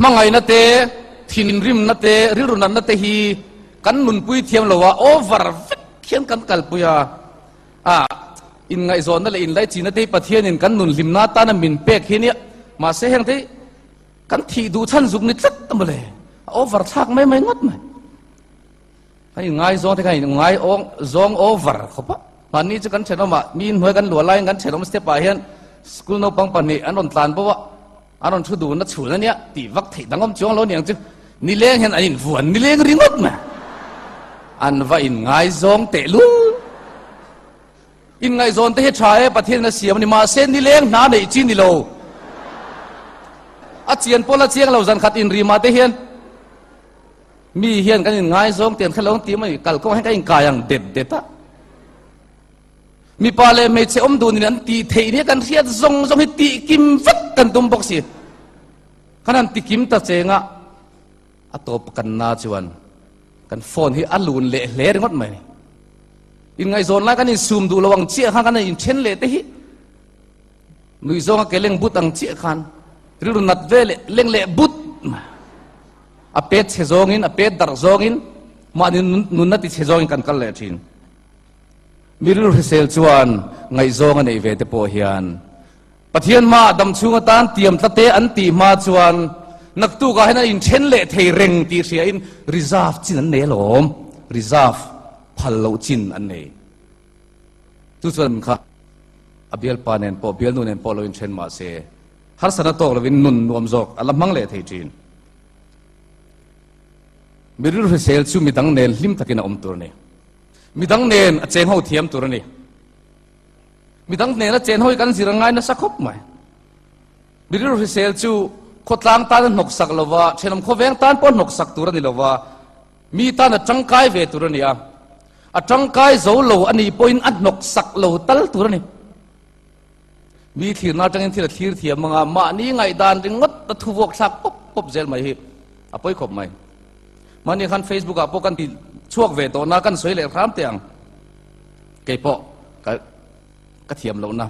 มังไงนั่นเตะทินริมนั่นเตะริรุนันนั่นเตะฮีกันนุนปุยเทียมเราว่าโอเวอร์เขียนกันกัลปุยอินไงโซนนั่นแหละอินไลจีนั่นเตะปะเทียนินกันนุนริมนาตานามินเปกฮีเนี่ยมาเสียงเตะกันทีดูท่านสุกนิดสักตั้งเลยโอเวอร์ชักไม่งดไหมไอ้ไงโซนที่ไงไงองซองโอเวอร์เขาปะวันนี้จะกันเช่นว่ามีหน่วยกันหลวงไล่กันเช่นว่าสเตปไปเห็นสกุลนปังปันนี่อันนั้นตานปะวะอันนั้นชุดดูนั่นชุดนั่นเนี่ยตีวักที่ตั้งคำจ้องเราเนี่ยจึงนี่เลี้ยงเห็นอันนี้ฝนนี่เลี้ยงริงดไหมอันว่าอินไงซองเตลูอินไงซอนเตะชายประเทศนั้นเสียมันมาเส้นนี่เลี้ยงน้าในจีนนี่โลอาเจียนพอละเชียงเราจันขัดอินรีมาเตะเห็นมีเห็นกันอินไงซองเตียนขลุ่งตีมันกัลก็ให้กันอินกายังเด็ดเด็ดอะมีปาเลไม่เชื่อมดูนี่นั่นตีเทียนี่กันเสียซงให้ตีกิมฟัดกันตุ้มบอกสิขนาดตีกิมตัดเจงะอัตโตปกันนาจวนกันโฟนที่อัลลูนเละเละงดไหมอินไงโซนแล้วกันอินซูมดูระวังเชี่ยข้างกันอินเชนเละเตหินุยโซงก็เล่งบุตรอังเชี่ยขันหรือนัดเวลเล่งเละบุตรอเป็ดเชซองอินอเป็ดดาร์ซองอินมาดินุนนัดที่เชซองอินกันกันเละทินมีรู้เซลชวนไงโซงอันเอเวตโปฮิอันปะเทียนมาดำชูงตานเตรียมตะเตอันตีมาชวนนักตู้ก็ให้นั่นอินเชนเละเทเร่งตีเสียอินรีซาฟจินอันเนลอมรีซาฟพัลโลจินอันเนทุกส่วนค่ะอบิลปานเนนปอบิลนูเนนปอโลอินเชนมาเซฮาร์สนาโตกลวินนุนนวมจอกอัลมังเละเทจินมีรู้เซลชูมีดังเนลลิมตะกินอมตัวนี้มีดังเนนเจนเขาเทียมตัวนี้มีดังเนนเจนเขากันสิรังไงนะสักคบไหมมีรู้เซลชูขดล้างตาหนกสักลวะเช่นขดแวงตาปนหนกสักตัวนี้ลวะมีตาหนจังไกเวตัวนี้อ่ะจังไกโจโลอันนี้ปอยน์อันหนกสักโลตัลตัวนี้มีที่น่าจังที่ละที่เทียมมังมานี่ไงดานจึงงดตะทุบวกสักปุ๊บเจลไม่ฮิอ่ะปอยขบไหมมันนี่คันเฟซบุ๊กอ่ะพวกกันที่ช่วงเวทน่ากันสวยเลยครับเตียงเก็บปะก็เทียมเรานะ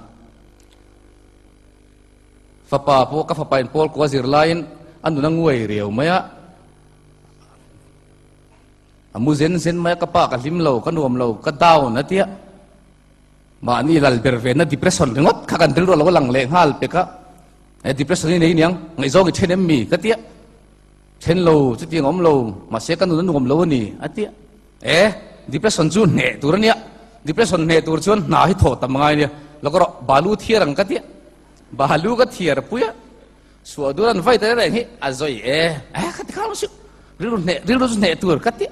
ฟ้าป่าพวกก็ฟ้าไปพวกกัวสิรไลน์อันนู้นงวยเรียวไหมอะมูเซนเซนไหมก็ป้าก็ลิมเราก็นวมเราก็ดาวนะเตี้ยมานี่ลัลเบอร์เวนัดดิเพรสชันงดข้ากันเรื่องเราหลังเลี้ยงฮัลเปกะไอ้ดิเพรสชันนี่เนี่ยไงโจ้ก็เช่นมีก็เตี้ยเช่นเราจุดที่งอมเรามาเสกันนู้นนวมเรานี่อ่ะเตี้ยดิเพรสชันจูนเนตัวนี้ดิเพรสชันเนตัวจูนน่าให้โทษทำไงเนี่ยแล้วก็บาลูเทียรังก็เตี้ยบาลูก็เทียร์ปุยส่วนดูรันไฟแต่อะไรนี่อาจจะก็ที่ข้าวสุดเรื่องเนตัวก็เตี้ย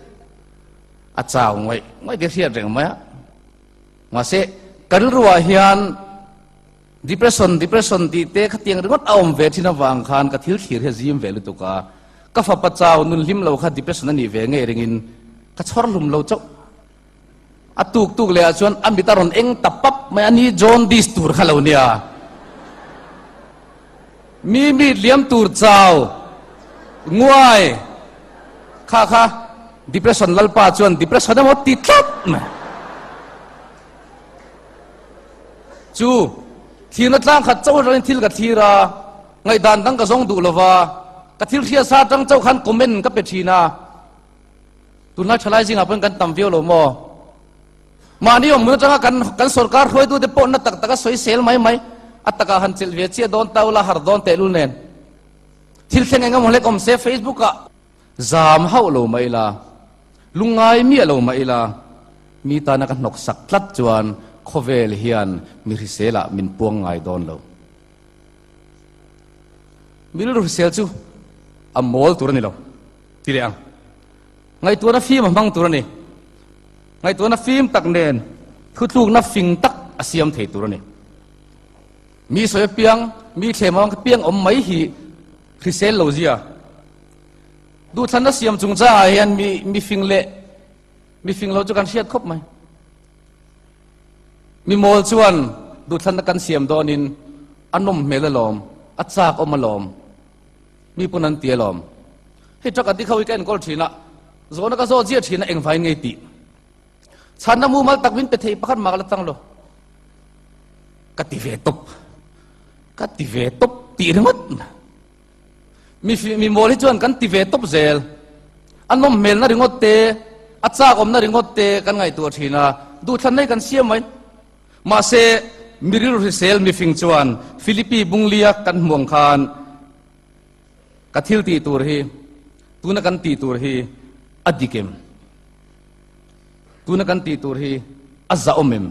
อาจารย์ไม่ได้เทียร์เรื่องไหมมาเสกันรัวเฮียนdepression ที่เตะขัดยังเรื่องเอาเวทีนวางคานกับทิลขีร์เฮซิมเวลุตุกาก็ฟ้าปัจจาวนุนลิมเราขัด depression นั่นนี่เวงเอริงินก็ชอร์ลุมเราเจ้าอัตุกเลยชวนอันบิตารอนเองตับปั๊บไม่อันนี้จอห์นดิสตูร์ขลุ่นเนี่ยมีเลี้ยมตูร์เจ้างวยค่ะ depression ลัลปาชวน depression นั้นหมดติดทับจูทีนั้นตั้งขัดเจ้าเรื่องทิลกับทีระไงด่านตั้งกระทรวงดูลวะกับทิลเทียซาตั้งเจ้าขันคอมเมนต์กับเป็ดชีนาตุนนักชลายจริงอ่ะเพิ่งกันตั้มวิวโลโมมานี่ผมมือจังกันสกัดรวยดูเดปอนนัตกสวยเซลไหมอัตกาหันเซลเวียเชียโดนเตาละหาร์โดนเตลุเนนทิลเซงเงาหมดเลยอมเซฟเฟซบุ๊กอะจามเฮาโลไม่ละลุงไงมีโลไม่ละมีตานักนกสักลัดจวนโคเวลเฮียนมีริเซล่ะมินปวงไงโดนเรามีรู้ริเซลจูอัมโมลตัวนี้เราทีเดียวไงตัวนั้นฟิล์มมั่งตัวนี้ไงตัวนั้นฟิล์มตักเนนคือถูกนับฟิงตักอาเซียมเทตัวนี้มีสวยเปียงมีเขมังเปียงอมไม่หีริเซลเราเสียดูท่านนักเสียมจุงจ้าเฮียนมีฟิงเละมีฟิงเราจะกันเชียดครบไหมมีโมลชวนดูท่านนักการเสียมโดนินอันนมเมลลอมอัจฉากอมลอมมีปุนันเตียลอมให้จักรที่เขาอีกแก่นก็ทีน่ะโซนก็โซเจียทีน่ะเองไฟไงตีฉันน้ำมูมัลตักวินไปเทปขันมากละตั้งโลกัติเวตุบตีทั้งหมด มีโมลิจวนกันติเวตบเซลอันนมเมลน่าริงอเตอาจารย์อมน่าริงอเตกันไงตัวทีน่ะดูท่านได้กันเสียไหมมาเซมิริรุเซลมีฟิงจวนฟิลิปปีบุงเลียกันห่วงคานกัทิลตีตัวฮีตูนักันตีตัวฮีอดิเกมตูนักันตีตัวฮีอัซาอมิม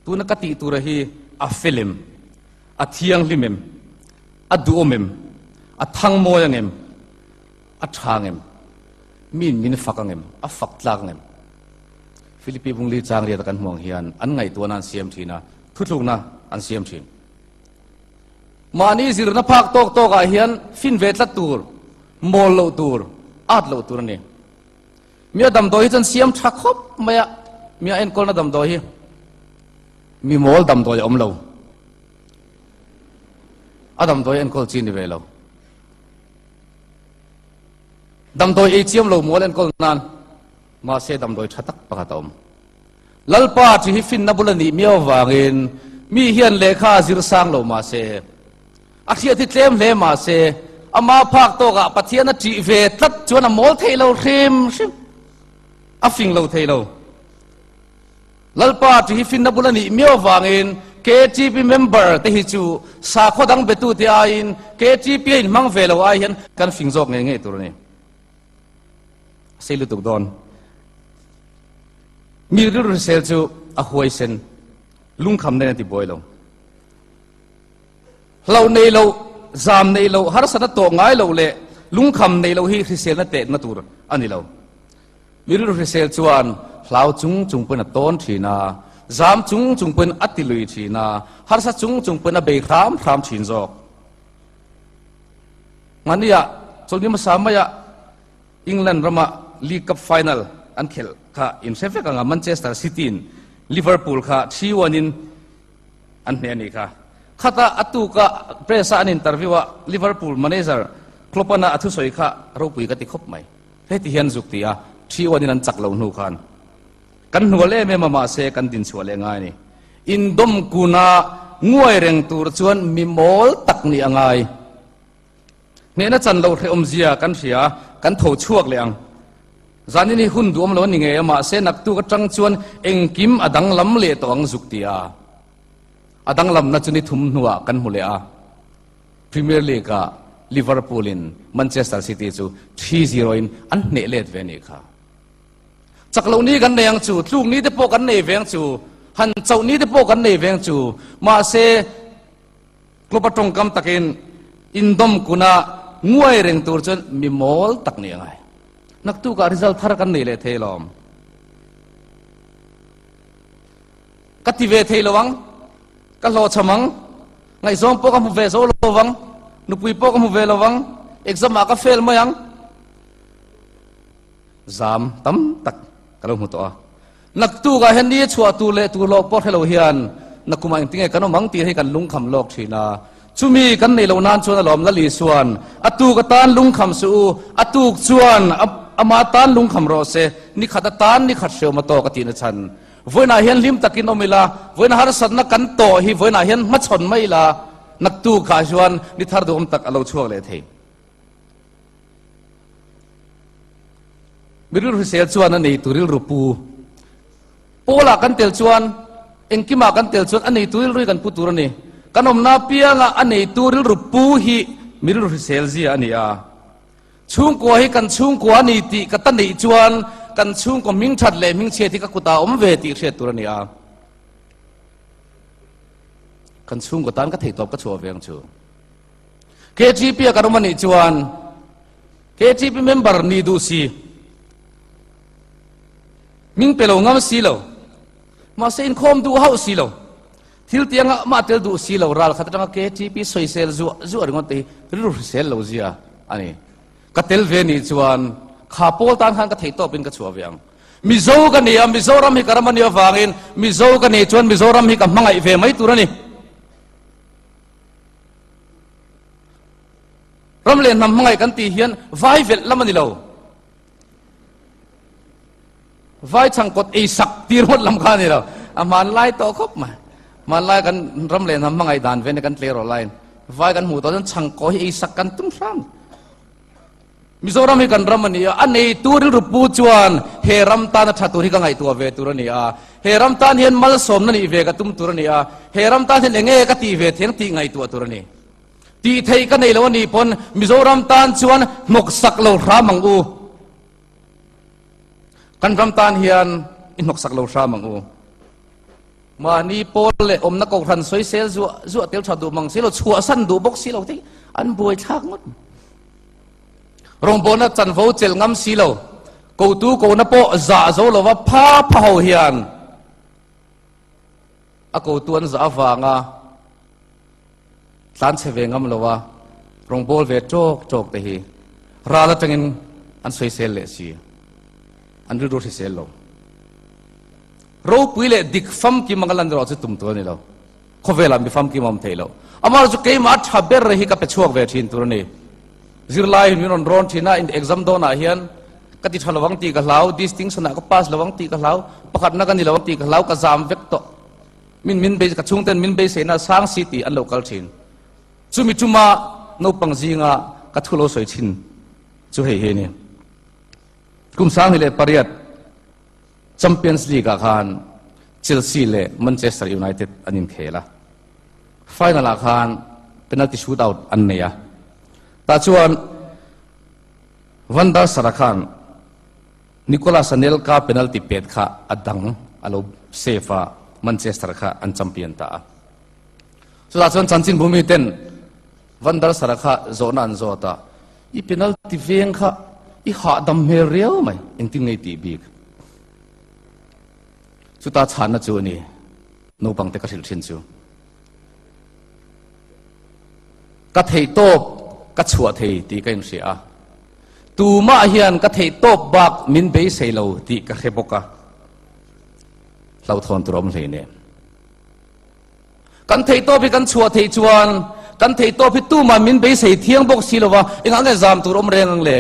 ตูนักตีตัวฮีอัฟฟิลิมอัทยังลิมิมอัดดูอมิมอัทังโมยังเอ็มอัทางเอ็มมินฟักเอ็มอัฟักลางเอ็มฟิลิปปีบุงลีจางเรียตกันห่วงเฮียนอันไงตัวนั้นเสียมทีนะทุกลูกนะอันเสียมทีมานี่สิรนับพักโตกไอเฮียนฟินเวทละตูร์โมลโลตูร์อาดโลตูร์นี่มีดำโดยจนเสียมชักคบไม่อะมีเอ็นกอลน่ะดำโดยมีโมลดำโดยอมโลอาดำโดยเอ็นกอลจีนดีเวลดำโดยเอเจียมโลโมลเอ็นกอลนั้นมาเสดำโดยชัดตักปะกะตอมลัลปาที่ฟินนับุลนีมีวางเงินมีเฮียนเลขาจิรสังโลมาเสอาเทียที่เต็มเลมาเสอามาพักโตกะปะเทียนจีเวตัดจวนโมลเทโลเทมชิอาฟิงโลเทโลลัลปาที่ฟินนับุลนีมีวางเงินKGP member เตหิจูสาขดังเบตุเตียอิน KGP อินมังเวลวายเห็นกันฟิงจอกเงี้ยตัวนี้เซลุตุกดอนมีเรื่องเซลจูอหวยเซนลุงคำเนี่ยที่บ่อยลงเราในเราจามในเราหาสนัดตัวง่ายเราเละลุงคำในเราฮีเซลนั่นเตะนั่นตัวอันนี้เรามีเรื่องเซลจวนเราจุงเป็นต้นทีนาจามจุงเป็นอัติลุยทีนาหาสัจุงเป็นเบครามชินจอกมันนี่อะส่วนนี้มาสามอะอังกฤษรามาลีกคัพไฟแนลอันเคลค่ะอินเซฟกับแมนเชสเตอร์ซิตี้ลิเวอร์พูลค่ะชีวันนินอันนี้ค่ะข้าตาอัตุกะเพรสอันอินเตอร์วิวลิเวอร์พูลแมเนเจอร์คลบนะอัตุสอยค่ะเราปุยกติคบไหมเฮ้ยที่เห็นจุกตีอะชีวันนินอันจักรเราหนูขันกันหัวเล่ไม่มาเสกันดินชัวเล่ง่ายนี่อินดมกูนางวยเร่งตัวชวนมีโมลตักนี่ยังไงเนี่ยน่าจันเราเทอมเสียกันเสียกันโถช่วงเลยอังจานี่หุ่นดวมแล้วนี่ไงมาเสนักตัวก็จังชวนเอ็งกิมอดังลำเละตัวอังจุกตีอาอดังลำน่าจะนี่ทุ่มหัวกันหัวเล่พรีเมียร์ลีกอะลิเวอร์พูลินแมนเชสเตอร์ซิตี้จู3-0อินอันเนเลดเวนิค่ะจากเหล่านี้กันในยังจูลูกนี้ได้พบกันในเวียงจูหันเจ้านี้ได้พบกันในเวียงจูมาเสกลบตรงกำตะกินอินดมกุนางวยเร่งตัวจนมีโมลตักนี่ยังไงนักตู้กับริซัลทาร์กันนี่เลยเทลอมกัติเวเทลวังกัลโลชมังไงส่งพวกมุเวโซลวังนุปุยพวกมุเวลวังเอ็กซ์มาก็เฟลมายังจามตั้มตักกระลงหัวตัวนักตู้กับเฮนดี้ชัวตูเล่ตูโลปอดให้เราเฮียนนักกุมารติงไงกันมังตีให้กันลุงคำโลกทีนาชุมีกันในเรานานชวนอารมณ์ละลีส่วนอตูกตานลุงคำสู้อตูกชวนอามาตานลุงคำโรเซนี่ขัดตานนี่ขัดเชียวมาโตกตินฉันวันน่าเห็นลิมตะกินอมิลาวันน่าหาสันนักกันโตฮีวันน่าเห็นมัดชนไม่ละนักตู้ขาชวนนี่ทาร์ดูอมตักเราช่วงเลยเทมิรุเซลชวนอันนี้ตุริลรูปูโปลากันเตลชวนเอ็งกิมากันเตลชวนอันนี้ตุริลรุยกันพูตุรนี่กันอมนาเปียงอันนี้ตุริลรูปูฮีมิรุเซลซีอันนี้ชุ่งกัวให้กันชุ่งกัวนี่ติกันตันนี่ชวนกันชุ่งกัวมิงชัดเลยมิงเชียที่กักุตาอมเวติเชียตุรนี่กันชุ่งกัวตันก็ถีตบก็ชัวเวียงชูKGPกันอมนี่ชวน KGP member นี่ดูสิมิงเปล่างามสีเหลามาเส้นคอมดูเฮาสีเหลาทิลเตียงมาเตลดูสีเหลารัลขัดจังKGPสวยเซลจูอะไรงั้นตีรู้เซลเหลาเสียอันนี้กัตเตลเวนิจวนข้าโพลตันขันกัตเทโตเป็นกัตชัวเวียงมิโซกันนี่มิโซรัมฮิการมันยาฟังอินมิโซกันนี่ชวนมิโซรัมฮิกับมังไอเวไม่ตัวนี่รัมเลนนำมังไอกันตีเฮียนไวเวลละมันนี่เหลาไว้ช่างกดไอสักตีรถลำคานี่เราอามันไล่ต่อครบมามันไล่กันรำเลนทำมังไอด่านเว้นกันเทลอไลน์ vai kan mu to jan chang ko hi sak kan tum ram Mizoram hi kan ram ani a nei tur ru pu chuan he ram tan a thatur hi ka ngai tu ve tur ani a he ram tan hian mal som na ni ve ka tum tur ani a he ram tan hian enge ka ti ve theng ti ngai tu tur ani ti thei ka nei lo ni pon Mizoram tan chuan nok sak lo ra mang u kan ram tan hian in nok sak lo ra mang u ma ni pol le om na ko ran soi sel zu tel tha du mang selo chua san du bok si lo ti an boi thak ngot rong bona chan vo chel ngam si lo ko tu ko na po za zo lo wa pha ho hian a ko tuan za wanga tlan che ve ngam lo wa rong bol ve chok te hi ra la tengin an soi sel le si an ru ro si sel lo ro pui le dik fam ki mangalan ro chu tum to ni lo kho vela mi fam ki mom thei lo amar chu ke ma tha ber hi ka pe chuak ve thin tur ni zirlai min on ron thina in exam do na hian ka ti thalawang ti ka hlau distinction na ka pass lawang ti ka hlau pakhat na ka ni lawang ti ka hlau ka jam vek to min be ka chung ten min be se na sang city an local thin chumi chuma no pangzinga ka thulo soi thin chu he ni kum sang hi le pariat Champions League khan Chelsea le Manchester United anin khela final khan penalty shootout an neya ta chuan Vanda Sarakhan Nicolas Anelka penalty pet kha adang alo sefa Manchester kha an champion ta so ta chuan chanchin bhumi ten Vanda Sarakha zona an zota I penalty veng kha I ha dam me riau mai inting nei ti bik chu ta chan na chu ni no bang te ka thil thin chu ka thei top ka chua thei ti ka in sia tu ma hian ka thei top bak min be sei lo ti ka kheboka lau thon turom hlei ne kan thei top kan chua thei chuan kan thei top tu ma min be sei thiang bok si lowa inga nge zam turom reng le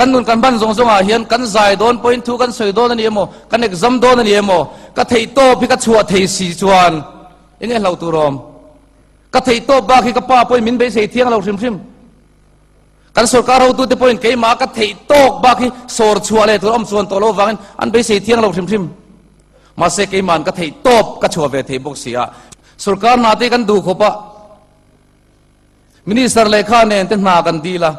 kan nun kan ban zong zong a hian kan zai don point 2 kan soi don ani emo kan exam don ani emo ka thei to pi ka chua thei si chuan enge hlau turom ka thei to ba khi ka pa point min be sei thiang lo hrim hrim kan sarkar ho tu te point ke ma ka thei tok ba khi sor chua le turom chuan to lo wangin an be sei thiang lo hrim hrim ma se ke man ka thei top ka chua ve thei bok sia sarkar na te kan du khopa minister lekha ne te na kan dila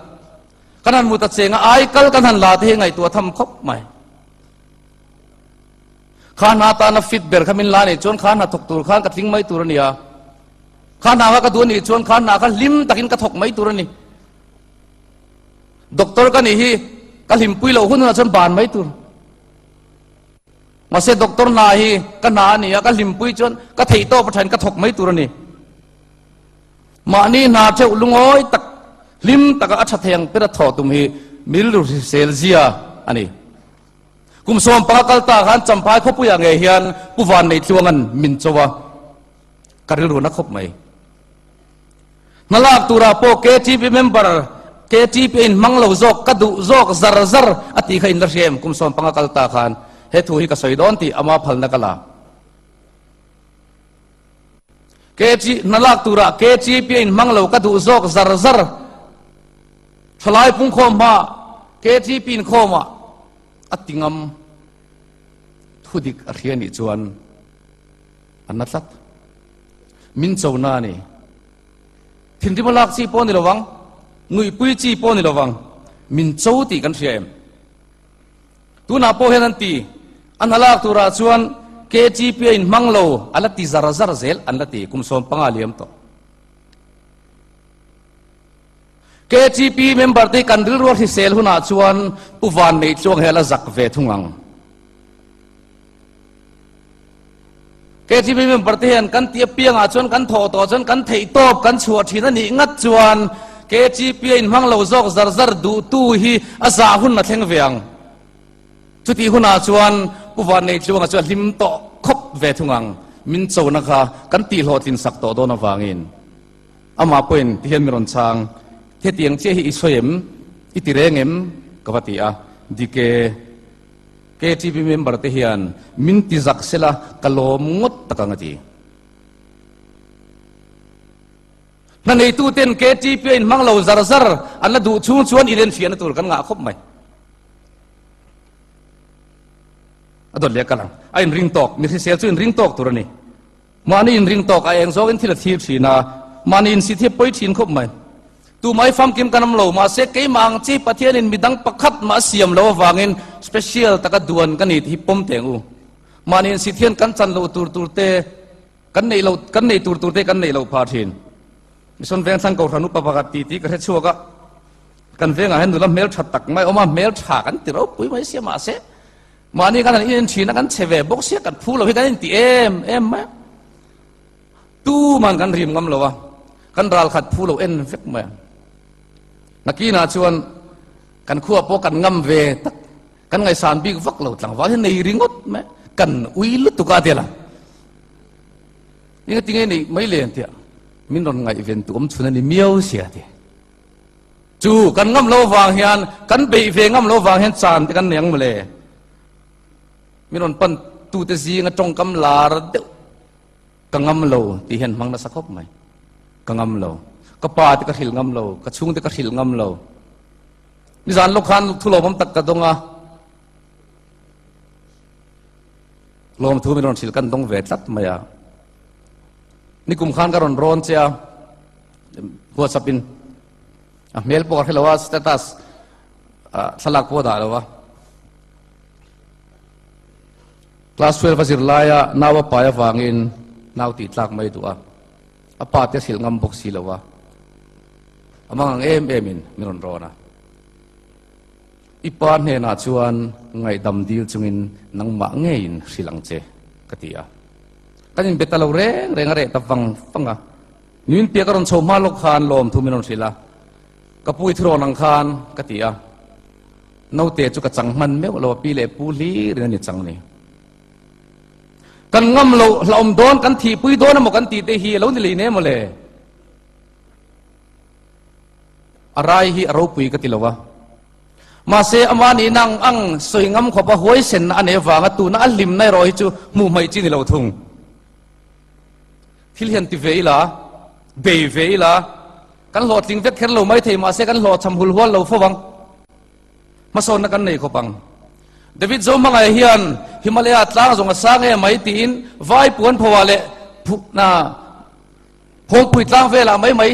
kanan muta chenga ai kal kanan la the ngai tu tham khop mai khana ta na fit ber khamin la ni chon khana thok tur khan ka thing mai tur ania khana wa ka du ni chon khana ka lim takin ka thok mai tur ni doctor ka ni hi ka lim pui lo hun na chon ban mai tur ma se doctor na hi ka na ni ka lim pui chon ka thei to pathan ka thok mai tur ni ma ni na che lungoi tak lim taka acha theng pera tho tum hi milru selzia ani kum som pakal ta khan champai khopu ya nge hian puwan nei tluangan min chowa karil ru na khop mai nalak tura po KTP member KTP in manglo zok kadu zok zar zar ati khain la rem kum som pakal ta khan he thu hi ka soidon ti ama phal na kala nalak tura KTP in manglo kadu zok zar zar Thalai pung khoma KTP in khoma atingam thudik arhiani chuan anatlat min chona ni thindi malak chi pon ni lowang ngui pui chi pon ni lowang min chou ti kan riam tu na po henan ti analak tura chuan KTP in manglo alati zara zar zel anlati kumsom pangaliam to KTP member te kandil ro hi sel huna chuan puwan nei chuang hela zak ve thungang KTP member te han kan tia pianga chuan kan tho to chuan kan thei top kan chua thina ni ngat chuan KTP in manglo zok zar zar du tu hi aza hun na thleng veang chuti huna chuan puwan nei chuang chuan lim to khop ve thungang min chona kha kan ti hlotin sak to do na wangin ama point ti hian miron chang thế tiếng chế hi isoyem itirengem kawatia dike KTP member te hian min ti zak sela kalom ngot takangati นั่นในตู้เต้นเกจีเปียนมังเหลาซาร์ซาร์อันละดูชูชวนอีเดนเฟียนตัวกันงาคบไหมอดเลียกันลังไอ้ริงตอกมีเสียชวนริงตอกตัวนี้มานี่ริงตอกไอ้เองโซกันที่ละทีสีนามานี่สิที่ป่วยชินคบไหมตัวไม่ฟังกิมกันน้ำเหลามาเสกไอ้มังจีปะเทียนินมีดังประคัดมาเสียมเหลาฟังเงินสเปเชียลตะกัดดวนกันนี่ที่ปมเตงูมานี่สิเทียนกันจันเหลาตูเตกันในเรากันในตูเตกันในเราพาทินมิส่วนเวียงสังกัดธนุปปกติที่กระเทชัวก็กันเวียงอะไรดูแลเมลชัดตักไม่เอามาเมลฉากันติเราปุ้ยไม่เสียมาเสมานี่กันอินชีนักันเชเวบกเสียกันพูดเราให้กันอินตีเอ็มไหมตู้มันกันริมกันเราวะกันรัลขัดพูดเราเอ็นเฟกไหมนักกีฬาชวนกันขั้วโปกันงำเวตักกันไงสารบิ๊กฟักเราหลังว่าที่ในริงดไหมกันอุยลุตุกาเดียละนี่ก็จริงๆนี่ไม่เลี้ยงเดียมินรอนไงอีเวนต์ตัวมันชวนนี่เมียวเสียดีจู่กันงำโลวางเฮียนกันไปเวงำโลวางเฮียนสารที่กันเนียงมาเลยมินรอนปั้นตูเตซีงจงกำลาระเดกังงำโลที่เห็นมังนัสคบไหมกังงำโลก็ป่าที่กระถิลงำโลกระชุงที่กระถิลงำโลนิสานลูกขันทุโลผมตักกระดงอ่ะลมทูมินรอนสิลกันดงเวทัดมาอ่ะนี่กุมขันการร้อนเชียหัวสับปินเมลปอกให้เราว่าสเตตัสสลักพอได้แล้ววะคลาส12ฟังสิรลายนาวปายฟังอินนาวติดลักไม่ตัวป่าเตสิลงำบกสิแล้ววะมังเอ็มมินมิรอนร้อนนะอีปานเฮน่าชวนไงดำดิลจุงินนังมาเงินสิลังเจกติยากันยังเบตาเราเร่งอะไรแต่ฟังอ่ะนี่มันเปียกกันโชว์มาลกคานลมทุ่มมินนสิละกับปุยทรอนังคานกติยานาเตจุกจังมันเมื่อเราปีเล่ปูลีเรื่องนี้จังนี่กันง่ำเราอมโดนกันทีปุยโดนนะหมกันตีเตหีเรานี่เลยเนี่ยมาเลยอะไรฮีเราปุยกติลาวะมาเสอมานี่นั่งอังสวยงามขบหวยเส้นอันเอวางตูน่าลิมในรอยจูมูไม่จีนี่เราทุ่งที่เห็นติเวล่ะเบยเวล่ะกันหลอดลิงเวกแค่เราไม่เทมาเสกันหลอดทำหุ่นหัวเราฟังมาโซนกันในขบังเดวิดโจมังไอเฮียนฮิมาลายาตลางจงสร้างเอไม่ตีนไว้ปวนพวาเลพุน่าพงปุยตลางเวลาไม่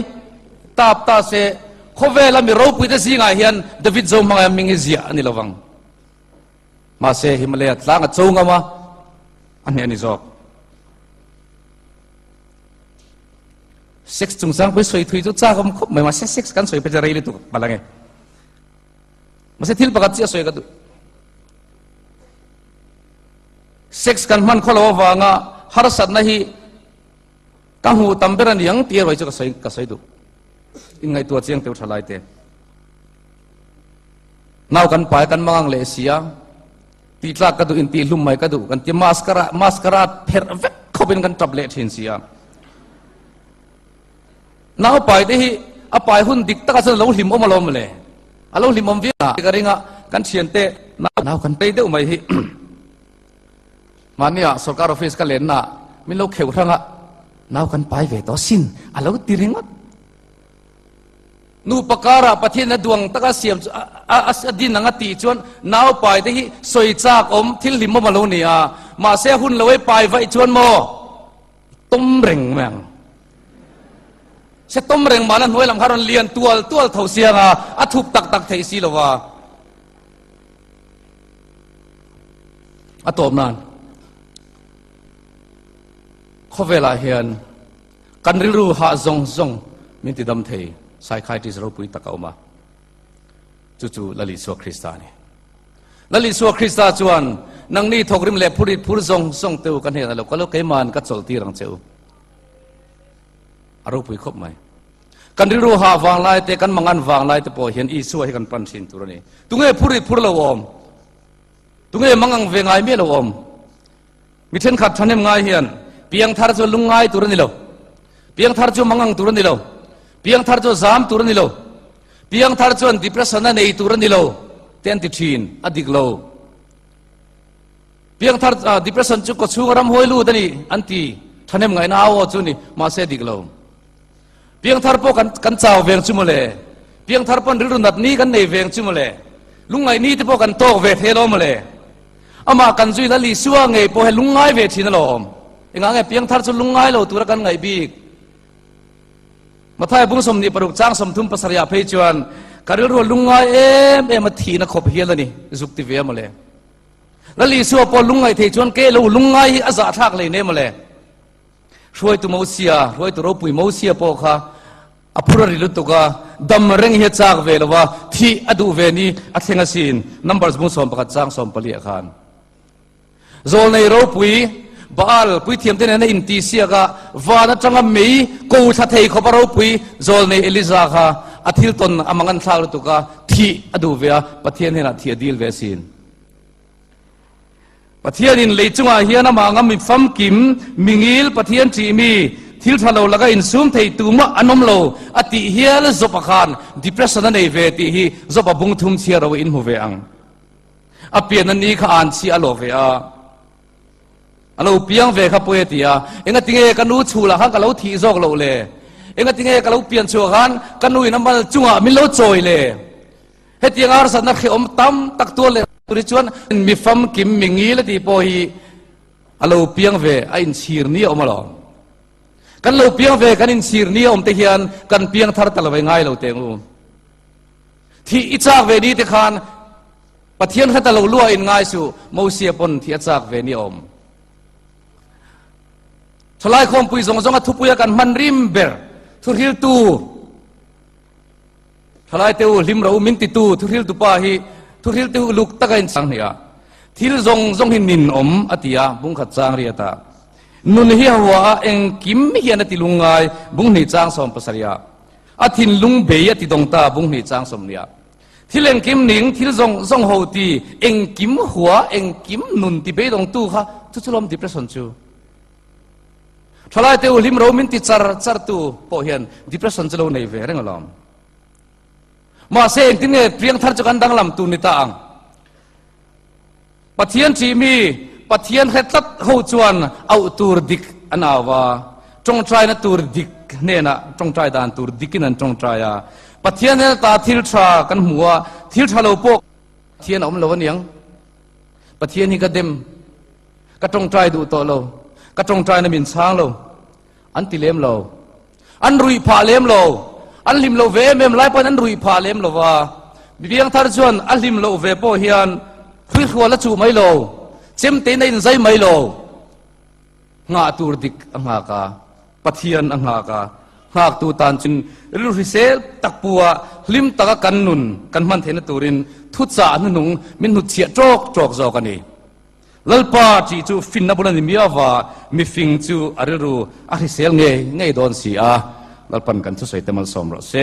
ตาบตาเสขเวลามีรูปปุยตสิงไอเฮียนเดวิดโจมังไอมิงเซียนี่ละวังมาเสฮิมาลายาตลางจงงามาอันนี้นี่จบเซ็กซ์จงสร้างไปสวยถุยจุดจ้าก็มันครบไม่มาเซ็กซ์กันสวยไปจะเรียนตัวมาละไงมาเสทิลปกัดเสียสวยกันดูเซ็กซ์กันมันขลาวางอ่ะฮาร์สัตนะฮีกังหูตั้มเบรันยังเตี้ยไว้จะก็สวยดูยังไงตัวเชียงเตียวทลายเตะน่ากันไปกันมังเลเซียตีตลาดกันดูอินตีลุ่มไม่กันดูกันที่มาสคาราเพอร์เฟกเขาเป็นกันจับเละทินเซียน่าไปที่อาไปหุ่นดิกตะกันเราหิมอมาลมเลยเราหิมอมวิ่งกันเองอ่ะกันเชียนเตะน่ากันไปเดี๋ยวไม่ที่มันเนี่ยสุการออฟฟิศกันเล่นน่ะมีลูกเขียวทั้งอ่ะน่ากันไปเวทสินเราตีริงอ่ะนูปการะประเทศนั้นดวงตะกันเสียมดินนังตีจวนน่าไปที่สวยจากที่หิมอมาลมเนี่ยมาเสียหุ่นเราไว้ไปไว้จวนโมต้มเร่งแมงเสต้มเร่งมาแล้วหน่วยลำคาร์นเลียนตัวเท่าเสียงอ่ะทุบตักเทสีละว่าอ่ะตบนั่นข้อเวลาเฮียนกันรู้หาจงมิติดำเทไซคายติสเราปุยตะเกามาจู่ๆละลิสัวคริสตานี่ละลิสัวคริสตาจวนนังนี่ทกริมเล็บพูดจงเตียวกันเห็นแล้วก็แล้วเกมันก็จลตีรังเจ้าอารมณ์ปุยครบไหมกันรู้หาวางไล่แต่กันมังอันวางไล่แต่พอเห็นอีสัวให้กันปันสินตัวนี้ตุงเอ๋พูดละวอมตุงเอ๋มังอังเวงไงเมียละวอมมิเช่นขัดทันเอ็มไงเฮียนเพียงทาร์จลุงไงตัวนี้แล้วเพียงทาร์จมังอังตัวนี้แล้วเพียงทาร์จซามตัวนี้แล้วเพียงทาร์จดิเพรสชันในตัวนี้แล้วเต็นติชินอดีกแล้วเพียงทาร์ดิเพรสชันจุกชูงรำหอยลูดนี่อันที่ท่านเอ็มไงน่าว่าจุนี่มาเสดิกแล้ว เพียงทารพอกันเจ้าเวงจุมเลเพียงทารพอนรุ่นนัดนี้กันในเวงจุมเลลุงไงนี่ที่พอกันโตเวทเฮโลมเลอามากันจุยนั่นลิสัวไงพอให้ลุงไงเวทีนั่นหรอเองไงเพียงทารจุลุงไงเราตัวกันไงบีกมาท้ายบุ้งสมนี่ปรุกจ้างสมทุมภาษายาเพจวนการรู้ลุงไงมาทีนักขบเฮียแล้วนี่จุกติเวียมาเลยแล้วลิสัวพอลุงไงเทจวนเกลูลุงไงอาซาทักเลยเนี่ยมาเลยช่วยตัวมูเซียช่วยตัวรูปุยมูเซียพอค่ะอภุริลุตุกะดัมเริงเฮจากเวลว่าที่อดูเวนีอัศงสินนัมเบอร์บุ้งสมประกาศจ้างสมปลีอาคารโซลในรูปุยบาลปุยเทียมเตนในอินทิเซียกะวานัจังมีกูชัดเทขบรูปุยโซลในเอลิซาค่ะอาทิลตนอามังสาวตุกะที่อดูเวียปะเทียนเฮนัที่ดีลเวสินปะเทียนินเลยจังว่าเฮียนามางามิฟัมกิมมิงิลปะเทียนจีมีทิลทะโลแล้วก็อินซูมเทตุมะอันนมโลอติเฮียลจบขานดิเพรสชันในเวทีฮีจบบุงทุมเชียเราอินหูเวอังอเปียนันนี้ข้าอ่านชีอโลเวอาอโลเปียงเวข้าป่วยตีอาเอ็งติงเอกันรู้ชูละฮังกันเราทีจอกโลเลเอ็งติงเอกันเราเปลี่ยนชัวฮันกันรู้น้ำมันจุงอ่ะมิโลโจยเลเฮติยังอาร์สันนักเขอมตั้มตักตัวเลตุริชวนมีฟัมกิมมิงีละที่พอฮีอโลเปียงเวไอ้อินชีร์นี้ออกมาหรอกันเราเปียงเวกันอินชีร์นี้อมเทียนกันเปียงทาร์ตละไว้ง่ายเราเตงูที่อิจฉาเวนี้ที่ขานปะเทียนขัดเราลัวอินง่ายสู่มูเซียปนที่อิจฉาเวนี้อมทลายคมปุยสงสงทุบปุยกันมันริมเบอร์ทุริลตูทลายเตวลิมเรามินติตูทุริลตูปาฮีทุริลตูลุกตะกันสังเนียทิลซงหินนินอมอติยาบุงขัดจางเรียตานุนเฮียหัวเองกิมเฮียนติลุงไงบุงหนีจางสมปัสริยาอธินลุงเบียติดงตาบุงหนีจางสมเนียทิลเองกิมหนิงทิลซงโฮตีเองกิมหัวเองกิมนุนติเบดงตู้ค่ะทุกลมดิเพรสชันจูทลายเตวลิมเรามินติจาร์ตูพอเห็นดิเพรสชันจะโลในเวรงลอมมาเสียงที่เนี่ยเพียงทัดจักันดังลำตูนิตาอังปะเทียนจีมีปะเทียนเฮตัดหูจวนเอาตูรดิกอันอาวาจงใจนะตูรดิกเนี่ยนะจงใจดานตูรดิกินันจงใจอ่ะปะเทียนเนี่ยตาทิลชากันหัวทิลชาโลโปกเทียนอมโลวันยังปะเทียนนี่ก็เต็มก็จงใจดูโตโลก็จงใจนะมินช้างโลอันติเลมโลอันรุยผาเลมโลอันลิมโลเวเมมไลปนันรุยผาเลมโลว่าเบียงทาร์จวนอันลิมโลเวโปเฮียนคุยขวละจูไม่โลเจมเตนอินใจไม่โลงาตูรดิกอังหากาปะเทียนอังหากาหากตูตานจินรุริเซตักปัวลิมตะกันนุนกันมันเทนตูรินทุตสานุงมินหุเชียโจกจอกันนี่ลลปาจีจูฟินนับนันมีอาวามีฟิงจูอาริรูอาริเซลเงยโดนสีอาลลปันกันทุสัยเตมัลสมรสเซ